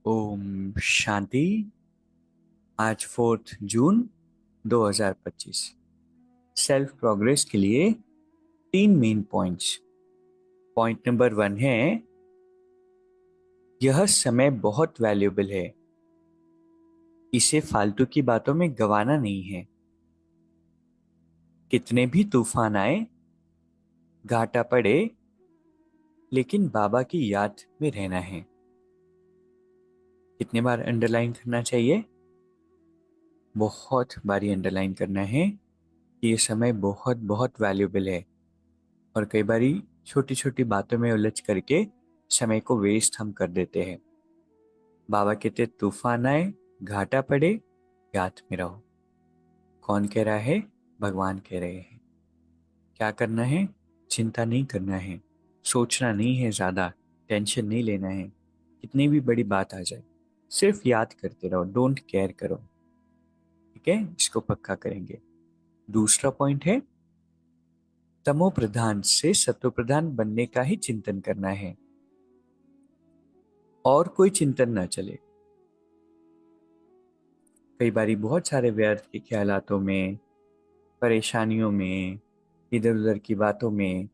ओम शांति। आज 4 जून 2025। Self progress के लिए 3 मेन पॉइंट्स। पॉइंट नंबर 1 है, यह समय बहुत वैल्यूएबल है, इसे फालतू की बातों में गंवाना नहीं है। कितने भी तूफान आए, घाटा पड़े, लेकिन बाबा की याद में रहना है। कितने बार अंडरलाइन करना चाहिए? बहुत बारी अंडरलाइन करना है कि ये समय बहुत बहुत वैल्यूएबल है। और कई बारी छोटी छोटी बातों में उलझ करके समय को वेस्ट हम कर देते हैं। बाबा कहते तूफान आए, घाटा पड़े, याद में रहो। कौन कह रहा है? भगवान कह रहे हैं। क्या करना है? चिंता नहीं करना है, सोचना नहीं है, ज्यादा टेंशन नहीं लेना है। कितनी भी बड़ी बात आ जाए, सिर्फ याद करते रहो, डोंट केयर करो। ठीक है, इसको पक्का करेंगे। दूसरा पॉइंट है, तमो प्रधान से सत्व प्रधान बनने का ही चिंतन करना है, और कोई चिंतन ना चले। कई बारी बहुत सारे व्यर्थ के ख्यालातों में, परेशानियों में, इधर उधर की बातों में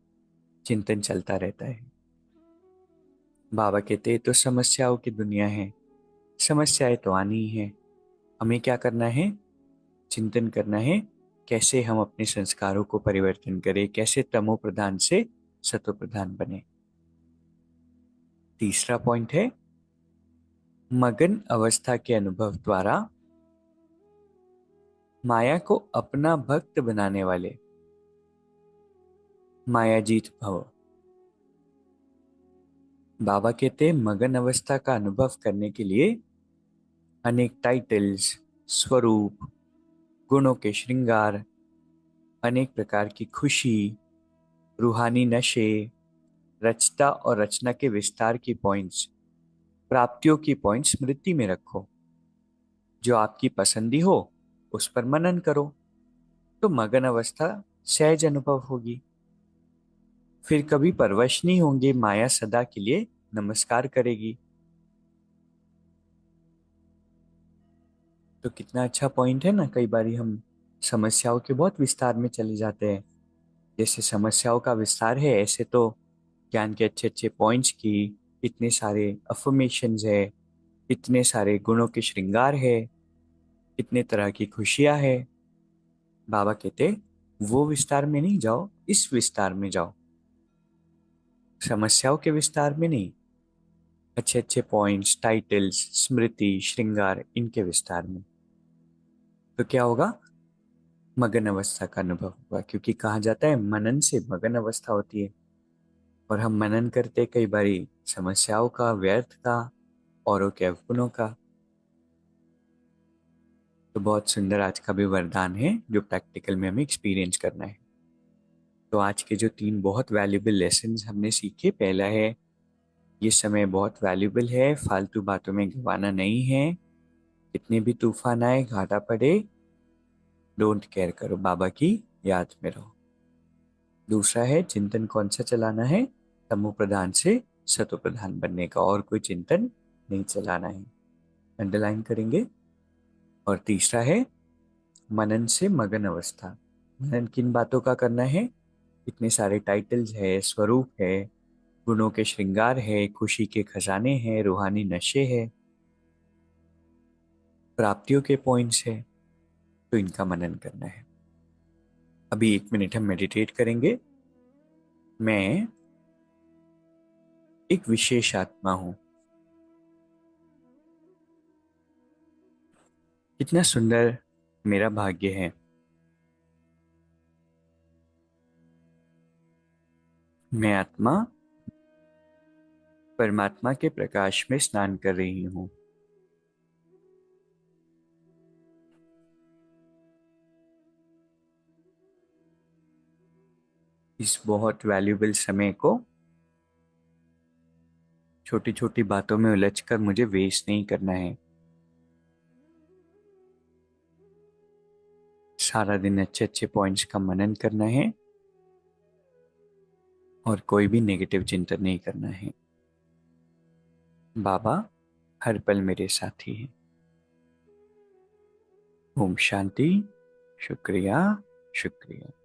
चिंतन चलता रहता है। बाबा कहते तो समस्याओं की दुनिया है, समस्याएं तो आनी ही है। हमें क्या करना है? चिंतन करना है, कैसे हम अपने संस्कारों को परिवर्तन करें, कैसे तमो प्रधान से सतो प्रधान बने। तीसरा पॉइंट है, मगन अवस्था के अनुभव द्वारा माया को अपना भक्त बनाने वाले मायाजीत भव। बाबा कहते हैं मगन अवस्था का अनुभव करने के लिए अनेक टाइटल्स, स्वरूप, गुणों के श्रृंगार, अनेक प्रकार की खुशी, रूहानी नशे, रचता और रचना के विस्तार की पॉइंट्स, प्राप्तियों की पॉइंट्स स्मृति में रखो। जो आपकी पसंदी हो उस पर मनन करो, तो मगन अवस्था सहज अनुभव होगी। फिर कभी परवश नहीं होंगे, माया सदा के लिए नमस्कार करेगी। तो कितना अच्छा पॉइंट है ना। कई बारी हम समस्याओं के बहुत विस्तार में चले जाते हैं। जैसे समस्याओं का विस्तार है, ऐसे तो ज्ञान के अच्छे अच्छे पॉइंट्स की इतने सारे अफर्मेशंस है, इतने सारे गुणों के श्रृंगार है, इतने तरह की खुशियां है। बाबा कहते वो विस्तार में नहीं जाओ, इस विस्तार में जाओ, समस्याओं के विस्तार में नहीं। अच्छे अच्छे पॉइंट्स, टाइटल्स, स्मृति, श्रृंगार, इनके विस्तार में। तो क्या होगा? मगन अवस्था का अनुभव होगा। क्योंकि कहा जाता है मनन से मगन अवस्था होती है। और हम मनन करते कई बारी समस्याओं का, व्यर्थ का, औरों के अवगुणों का। तो बहुत सुंदर आज का भी वरदान है जो प्रैक्टिकल में हमें एक्सपीरियंस करना है। तो आज के जो 3 बहुत वैल्यूएबल लेसन हमने सीखे, पहला है ये समय बहुत वैल्यूएबल है, फालतू बातों में गंवाना नहीं है। कितने भी तूफान आए, घाटा पड़े, डोंट केयर करो, बाबा की याद में रहो। दूसरा है, चिंतन कौन सा चलाना है? तमो प्रधान से सतो प्रधान बनने का, और कोई चिंतन नहीं चलाना है। अंडरलाइन करेंगे। और तीसरा है, मनन से मगन अवस्था। मनन किन बातों का करना है? इतने सारे टाइटल्स है, स्वरूप है, गुणों के श्रृंगार है, खुशी के खजाने हैं, रूहानी नशे है, प्राप्तियों के पॉइंट्स है। तो इनका मनन करना है। अभी 1 मिनट हम मेडिटेट करेंगे। मैं एक विशेष आत्मा हूं। कितना सुंदर मेरा भाग्य है। मैं आत्मा परमात्मा के प्रकाश में स्नान कर रही हूँ। इस बहुत वैल्यूबल समय को छोटी छोटी बातों में उलझकर मुझे वेस्ट नहीं करना है। सारा दिन अच्छे अच्छे पॉइंट्स का मनन करना है, और कोई भी नेगेटिव चिंतन नहीं करना है। बाबा हर पल मेरे साथी हैं। ओम शांति। शुक्रिया। शुक्रिया।